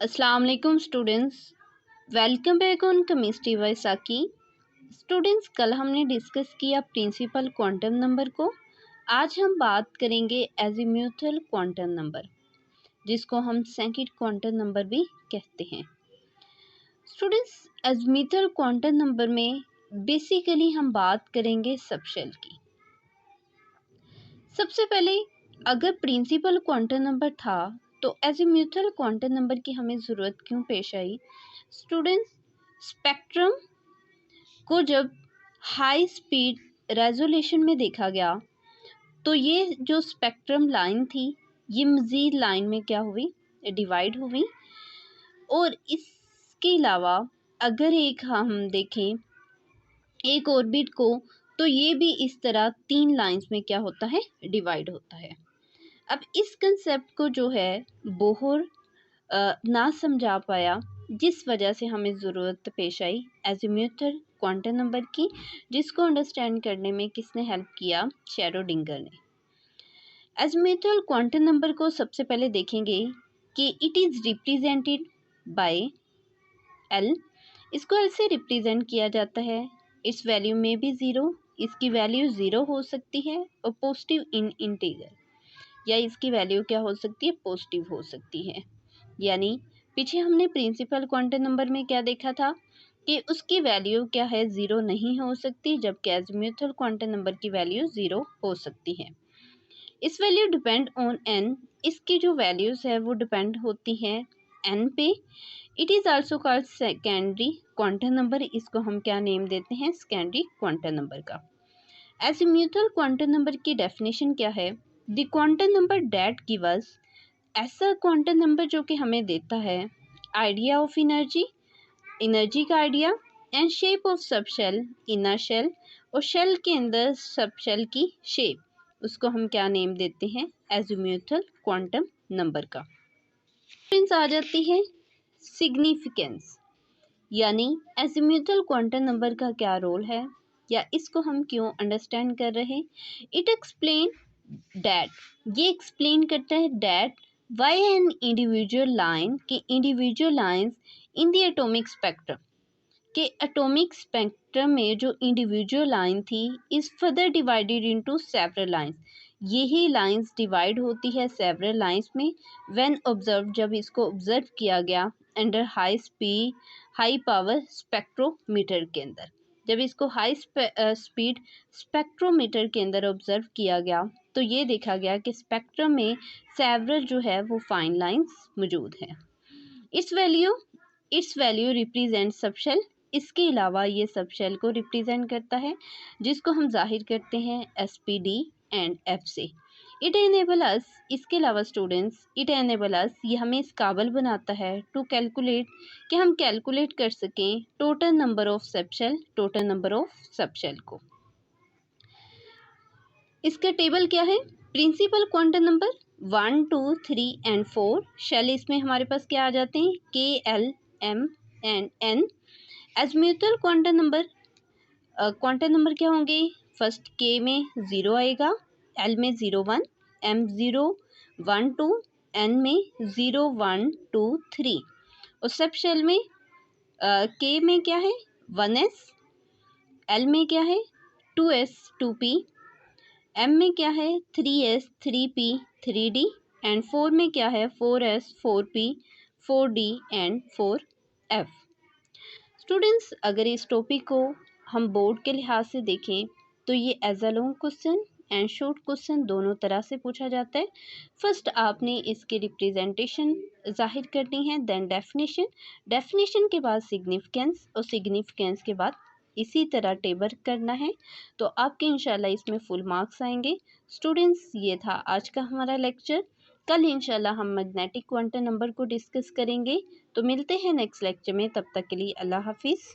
अस्सलाम वालेकुम students, welcome back on chemistry bye साकी। स्टूडेंट्स, कल हमने डिस्कस किया प्रिंसिपल क्वांटम नंबर को। आज हम बात करेंगे एजीम्यूथल क्वांटम नंबर, जिसको हम सेकंड क्वांटम नंबर भी कहते हैं। स्टूडेंट्स, एजीम्यूथल क्वांटम नंबर में बेसिकली हम बात करेंगे सबशेल की। सबसे पहले, अगर प्रिंसिपल क्वांटम नंबर था तो एजीम्यूथल क्वांटम नंबर की हमें ज़रूरत क्यों पेश आई? स्टूडेंट्स, स्पेक्ट्रम को जब हाई स्पीड रेजोल्यूशन में देखा गया तो ये जो स्पेक्ट्रम लाइन थी ये मज़ीद लाइन में क्या हुई, डिवाइड हुई। और इसके अलावा अगर एक हम देखें एक ऑर्बिट को, तो ये भी इस तरह 3 लाइंस में क्या होता है, डिवाइड होता है। अब इस कंसेप्ट को जो है बोहर ना समझा पाया, जिस वजह से हमें ज़रूरत पेश आई एजीम्यूथल क्वांटम नंबर की, जिसको अंडरस्टैंड करने में किसने हेल्प किया? शेरोडिंगर ने। एजीम्यूथल क्वांटम नंबर को सबसे पहले देखेंगे कि it is represented by L. इसको एल से रिप्रेजेंट किया जाता है। इस वैल्यू में भी ज़ीरो, इसकी वैल्यू ज़ीरो हो सकती है और पॉजिटिव इन इंटीजर, या इसकी वैल्यू क्या हो सकती है, पॉजिटिव हो सकती है। यानी पीछे हमने प्रिंसिपल क्वांटम नंबर में क्या देखा था कि उसकी वैल्यू क्या है, ज़ीरो नहीं हो सकती, जबकि एजीम्यूथल क्वांटम नंबर की वैल्यू ज़ीरो हो सकती है। इस वैल्यू डिपेंड ऑन एन। इसकी जो वैल्यूज़ है वो डिपेंड होती हैं एन पे। It is also called secondary quantum number. इसको हम क्या नेम देते हैं, सेकेंडरी क्वांटम नंबर का। एजीम्यूथल क्वांटम नंबर की डेफिनेशन क्या है? The quantum number that give us, ऐसा क्वांटम नंबर जो कि हमें देता है आइडिया ऑफ एनर्जी, एनर्जी का idea, and shape of subshell, inner shell, और शेल के अंदर सब शेल की शेप, उसको हम क्या नेम देते हैं, एजीम्यूथल क्वांटम नंबर का। फ्रेंड्स, आ जाती है सिग्निफिकेंस, यानी एजीम्यूथल क्वांटम नंबर का क्या रोल है, या इसको हम क्यों अंडरस्टैंड कर रहे हैं। इट एक्सप्लेन डैट, ये एक्सप्लेन करता है that why an individual line, के individual lines in the atomic spectrum, के एटॉमिक स्पेक्ट्रम में जो इंडिविजुअल लाइन थी is further divided into several lines. यही लाइंस डिवाइड होती है सेवरल लाइंस में व्हेन ऑब्जर्व, जब इसको ऑब्जर्व किया गया under high speed high power spectrometer के अंदर। जब इसको हाई स्पीड स्पेक्ट्रोमीटर के अंदर ऑब्जर्व किया गया तो ये देखा गया कि स्पेक्ट्रम में सेवरल जो है वो फाइन लाइंस मौजूद है। It's value represent subshell. इसके अलावा ये सबशेल को रिप्रेजेंट करता है, जिसको हम जाहिर करते हैं SPD एंड F से। इट एनेबल अस, इसके अलावा स्टूडेंट्स, इट एनेबल अस, ये हमें इस काबिल बनाता है टू कैलकुलेट, कि हम कैलकुलेट कर सकें total number of subshell, total number of subshell को। इसका टेबल क्या है? Principal quantum number 1, 2, 3 and 4 shell, इसमें हमारे पास क्या आ जाते हैं, K, L, M and N। Azimuthal quantum number क्या होंगे? फर्स्ट K में 0 आएगा, L में 0 1, M 0 1 2, N में 0 1 2 3, और सब शेल में K में क्या है, 1s, L में क्या है, 2s 2p, M में क्या है, 3s 3p 3d, एंड 4 में क्या है, 4s 4p 4d and 4f। Students, अगर इस टॉपिक को हम बोर्ड के लिहाज से देखें तो ये as a long question and short question दोनों तरह से पूछा जाता है। फर्स्ट आपने इसकी रिप्रेजेंटेशन जाहिर करनी है, देन डेफिनेशन के बाद सिग्निफिकेंस, और सिग्निफिकेंस के बाद इसी तरह टेबल करना है, तो आपके इंशाल्लाह इसमें फुल मार्क्स आएंगे। स्टूडेंट्स, ये था आज का हमारा लेक्चर। कल इंशाल्लाह हम मैग्नेटिक क्वांटम नंबर को डिस्कस करेंगे। तो मिलते हैं नेक्स्ट लेक्चर में, तब तक के लिए अल्लाह हाफिज़।